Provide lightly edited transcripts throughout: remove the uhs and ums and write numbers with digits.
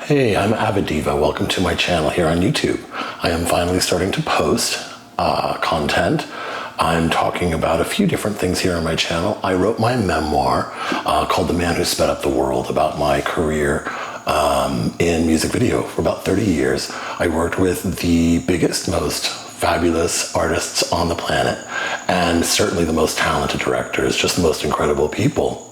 Hey, I'm Aviddiva. Welcome to my channel here on YouTube. I am finally starting to post content. I'm talking about a few different things here on my channel. I wrote my memoir called The Man Who Sped Up the World about my career in music video for about 30 years. I worked with the biggest, most fabulous artists on the planet, and certainly the most talented directors, just the most incredible people.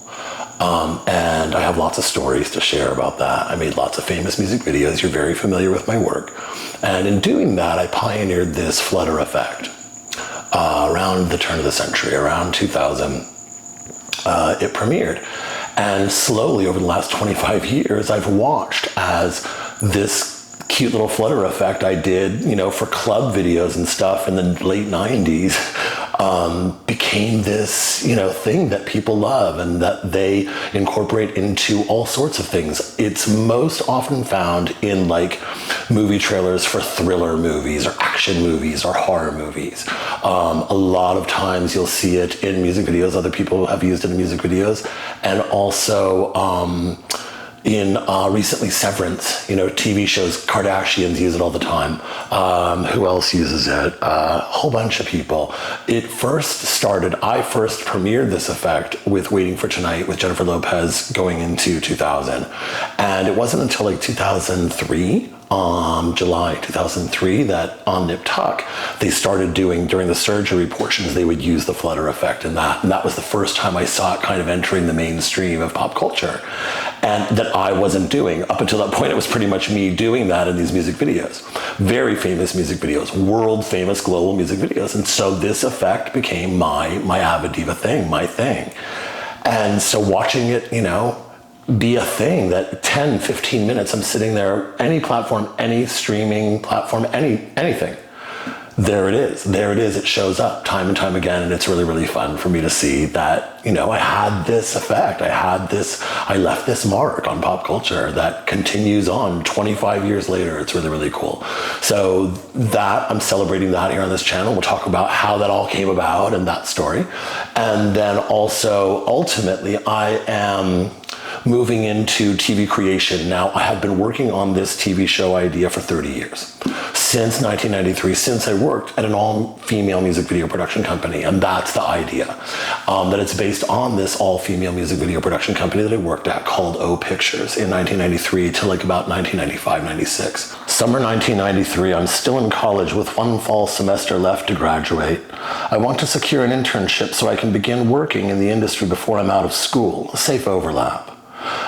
And I have lots of stories to share about that. I made lots of famous music videos. You're very familiar with my work. And in doing that, I pioneered this flutter effect around the turn of the century, around 2000. It premiered. And slowly over the last 25 years, I've watched as this cute little flutter effect I did, for club videos and stuff in the late 90s, became this, thing that people love and that they incorporate into all sorts of things. It's most often found in movie trailers for thriller movies or action movies or horror movies. A lot of times you'll see it in music videos. Other people have used it in music videos, and also in recently Severance, TV shows, Kardashians use it all the time. Who else uses it? A whole bunch of people. I first premiered this effect with Waiting for Tonight with Jennifer Lopez going into 2000. And it wasn't until 2003, July 2003, that on Nip Tuck, they started doing, during the surgery portions, they would use the flutter effect in that. And that was the first time I saw it kind of entering the mainstream of pop culture. And that I wasn't doing. Up until that point, it was pretty much me doing that in these music videos. Very famous music videos, world famous global music videos. And so this effect became my Aviddiva thing, my thing. And so watching it, be a thing that 10, 15 minutes, I'm sitting there, any platform, any streaming platform, anything. There it is. It shows up time and time again. And it's really, really fun for me to see that, I had this effect. I left this mark on pop culture that continues on 25 years later. It's really, really cool. So I'm celebrating that here on this channel. We'll talk about how that all came about and that story. And then also, ultimately, I am moving into TV creation. Now, I have been working on this TV show idea for 30 years. Since 1993, since I worked at an all-female music video production company. And that's the idea, that it's based on this all-female music video production company that I worked at called O Pictures in 1993 till about 1995, 96. Summer 1993, I'm still in college with one fall semester left to graduate. I want to secure an internship so I can begin working in the industry before I'm out of school, a safe overlap.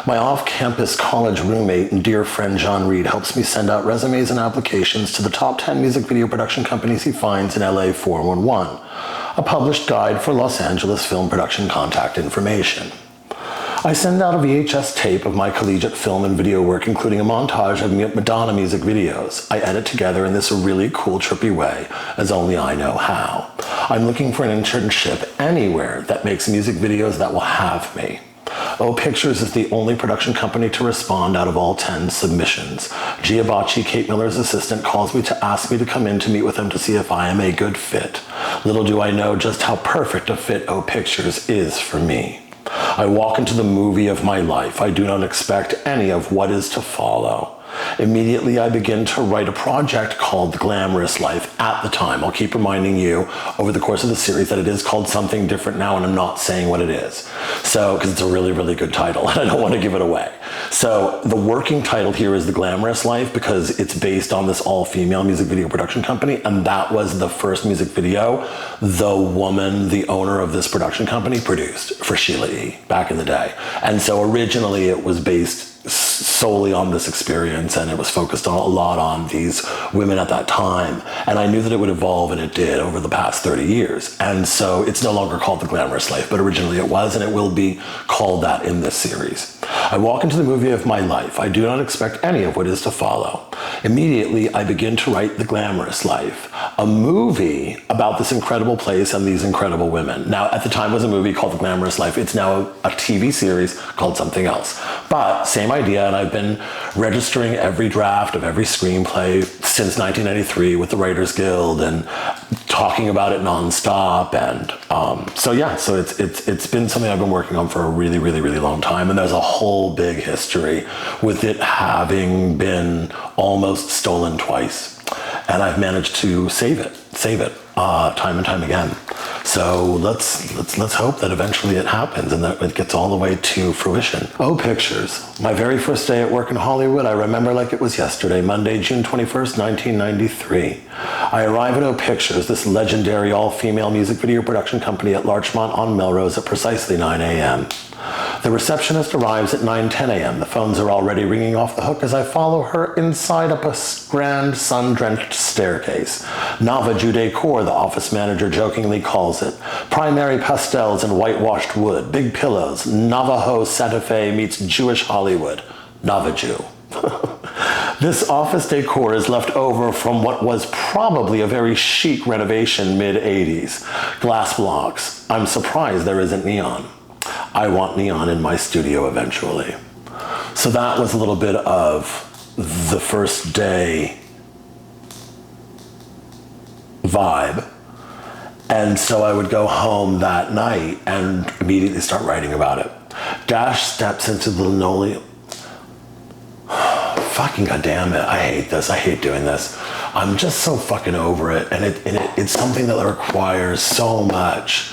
My off-campus college roommate and dear friend John Reed helps me send out resumes and applications to the top 10 music video production companies he finds in LA 411, a published guide for Los Angeles film production contact information. I send out a VHS tape of my collegiate film and video work, including a montage of Madonna music videos. I edit together in this really cool, trippy way, as only I know how. I'm looking for an internship anywhere that makes music videos that will have me. O Pictures is the only production company to respond out of all 10 submissions. Giabacci, Kate Miller's assistant, calls me to ask me to come in to meet with them to see if I am a good fit. Little do I know just how perfect a fit O Pictures is for me. I walk into the movie of my life. I do not expect any of what is to follow. Immediately, I begin to write a project called The Glamorous Life at the time. I'll keep reminding you over the course of the series that it is called something different now, and I'm not saying what it is. Because it's a really, really good title, and I don't want to give it away. So the working title here is The Glamorous Life because it's based on this all-female music video production company, and that was the first music video the woman, the owner of this production company, produced for Sheila E. back in the day. And so originally it was based solely on this experience, and it was focused a lot on these women at that time. And I knew that it would evolve, and it did over the past 30 years. And so it's no longer called The Glamorous Life, but originally it was, and it will be called that in this series. I walk into the movie of my life. I do not expect any of what is to follow. Immediately, I begin to write The Glamorous Life. a movie about this incredible place and these incredible women. Now, at the time, it was a movie called The Glamorous Life. It's now a TV series called something else. But same idea, and I've been registering every draft of every screenplay since 1993 with the Writers Guild and talking about it nonstop. And so it's been something I've been working on for a really, really, really long time. And there's a whole big history with it having been almost stolen twice. And I've managed to save it time and time again. So let's hope that eventually it happens and that it gets all the way to fruition. Oh, pictures. My very first day at work in Hollywood, I remember like it was yesterday, Monday, June 21st, 1993. I arrive at O Pictures, this legendary all-female music video production company at Larchmont on Melrose at precisely 9 a.m. The receptionist arrives at 9:10 a.m. The phones are already ringing off the hook as I follow her inside up a grand sun-drenched staircase. Navajo decor, the office manager jokingly calls it. Primary pastels and whitewashed wood, big pillows, Navajo Santa Fe meets Jewish Hollywood. Navajo. This office decor is left over from what was probably a very chic renovation mid-80s. Glass blocks. I'm surprised there isn't neon. I want neon in my studio eventually. So that was a little bit of the first day vibe. And so I would go home that night and immediately start writing about it. Dash steps into the linoleum. Fucking goddamn it, I hate this, I hate doing this. I'm just so fucking over it, and it's something that requires so much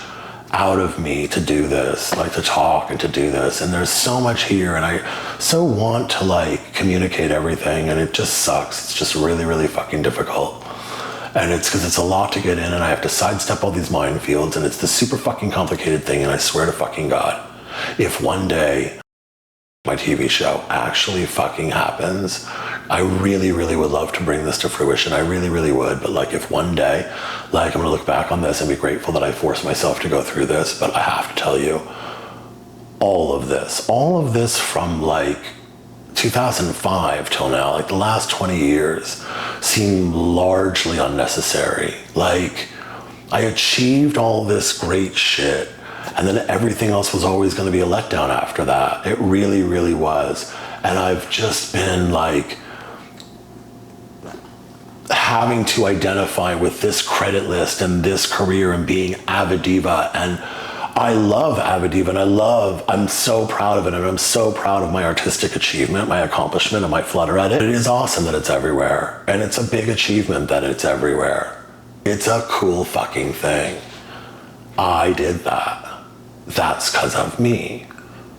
out of me to do this, like to talk and to do this, and there's so much here, and I so want to like communicate everything, and it just sucks. It's just really, really fucking difficult. And it's because it's a lot to get in, and I have to sidestep all these minefields, and it's this super fucking complicated thing, and I swear to fucking God, if one day my TV show actually fucking happens, I really, really would love to bring this to fruition. I really, really would. But like if one day, like I'm gonna look back on this and be grateful that I forced myself to go through this, but I have to tell you, all of this from like 2005 till now, like the last 20 years seem largely unnecessary. Like I achieved all this great shit, and then everything else was always going to be a letdown after that. It really, really was. And I've just been like having to identify with this credit list and this career and being Aviddiva. And I love Aviddiva, and I'm so proud of it. And I'm so proud of my artistic achievement, my accomplishment, and my flutter at it. It is awesome that it's everywhere. And it's a big achievement that it's everywhere. It's a cool fucking thing. I did that. That's because of me.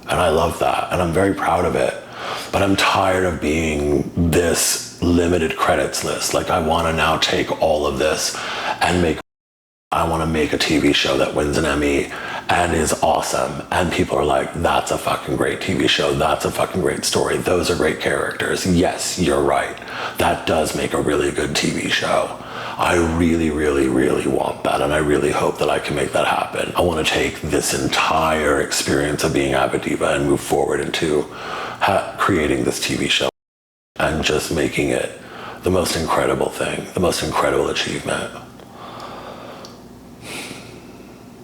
And I love that. And I'm very proud of it. But I'm tired of being this limited credits list. Like I want to now take all of this and I want to make a TV show that wins an Emmy and is awesome. And people are like, that's a fucking great TV show. That's a fucking great story. Those are great characters. Yes, you're right. That does make a really good TV show. I really, really, really want that, and I really hope that I can make that happen. I want to take this entire experience of being Aviddiva and move forward into creating this TV show and just making it the most incredible thing, the most incredible achievement.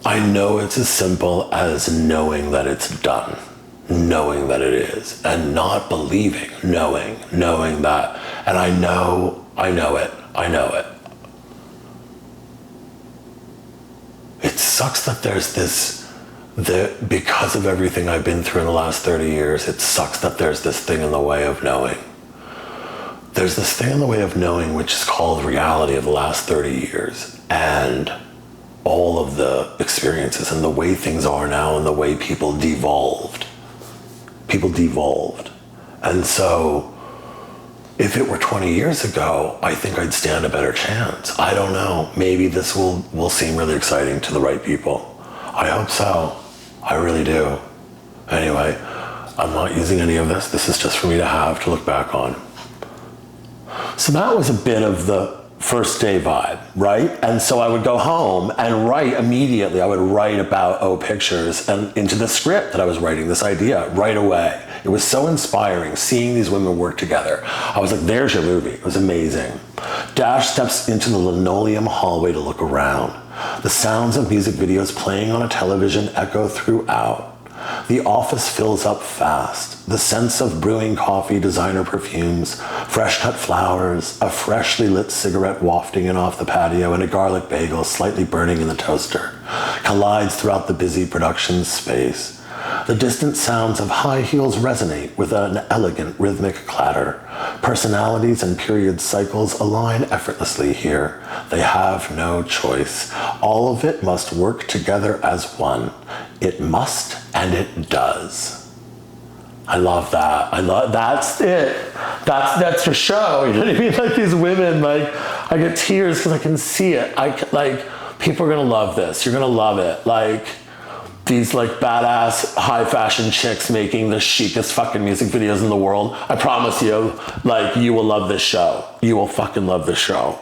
I know it's as simple as knowing that it's done, knowing that it is, and not believing, knowing that, and I know it. It sucks that there's because of everything I've been through in the last 30 years, it sucks that there's this thing in the way of knowing. There's this thing in the way of knowing which is called reality of the last 30 years. And all of the experiences and the way things are now and the way people devolved. And so if it were 20 years ago, I think I'd stand a better chance. I don't know. Maybe this will seem really exciting to the right people. I hope so. I really do. Anyway, I'm not using any of this. This is just for me to have to look back on. So that was a bit of the first day vibe, right? And so I would go home and write immediately. I would write about O Pictures and into the script that I was writing, this idea right away. It was so inspiring seeing these women work together. I was like, there's your movie. It was amazing. Dash steps into the linoleum hallway to look around. The sounds of music videos playing on a television echo throughout. The office fills up fast. The scents of brewing coffee, designer perfumes, fresh cut flowers, a freshly lit cigarette wafting in off the patio, and a garlic bagel slightly burning in the toaster collides throughout the busy production space. The distant sounds of high heels resonate with an elegant rhythmic clatter. Personalities and period cycles align effortlessly here. They have no choice. All of it must work together as one. It must, and it does. I love that. That's it. That's your show. You know what I mean? Like these women, like I get tears because I can see it. People are gonna love this. You're gonna love it. Like these like badass high fashion chicks making the chicest fucking music videos in the world. I promise you, like you will love this show. You will fucking love this show.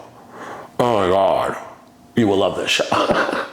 Oh my God. You will love this show.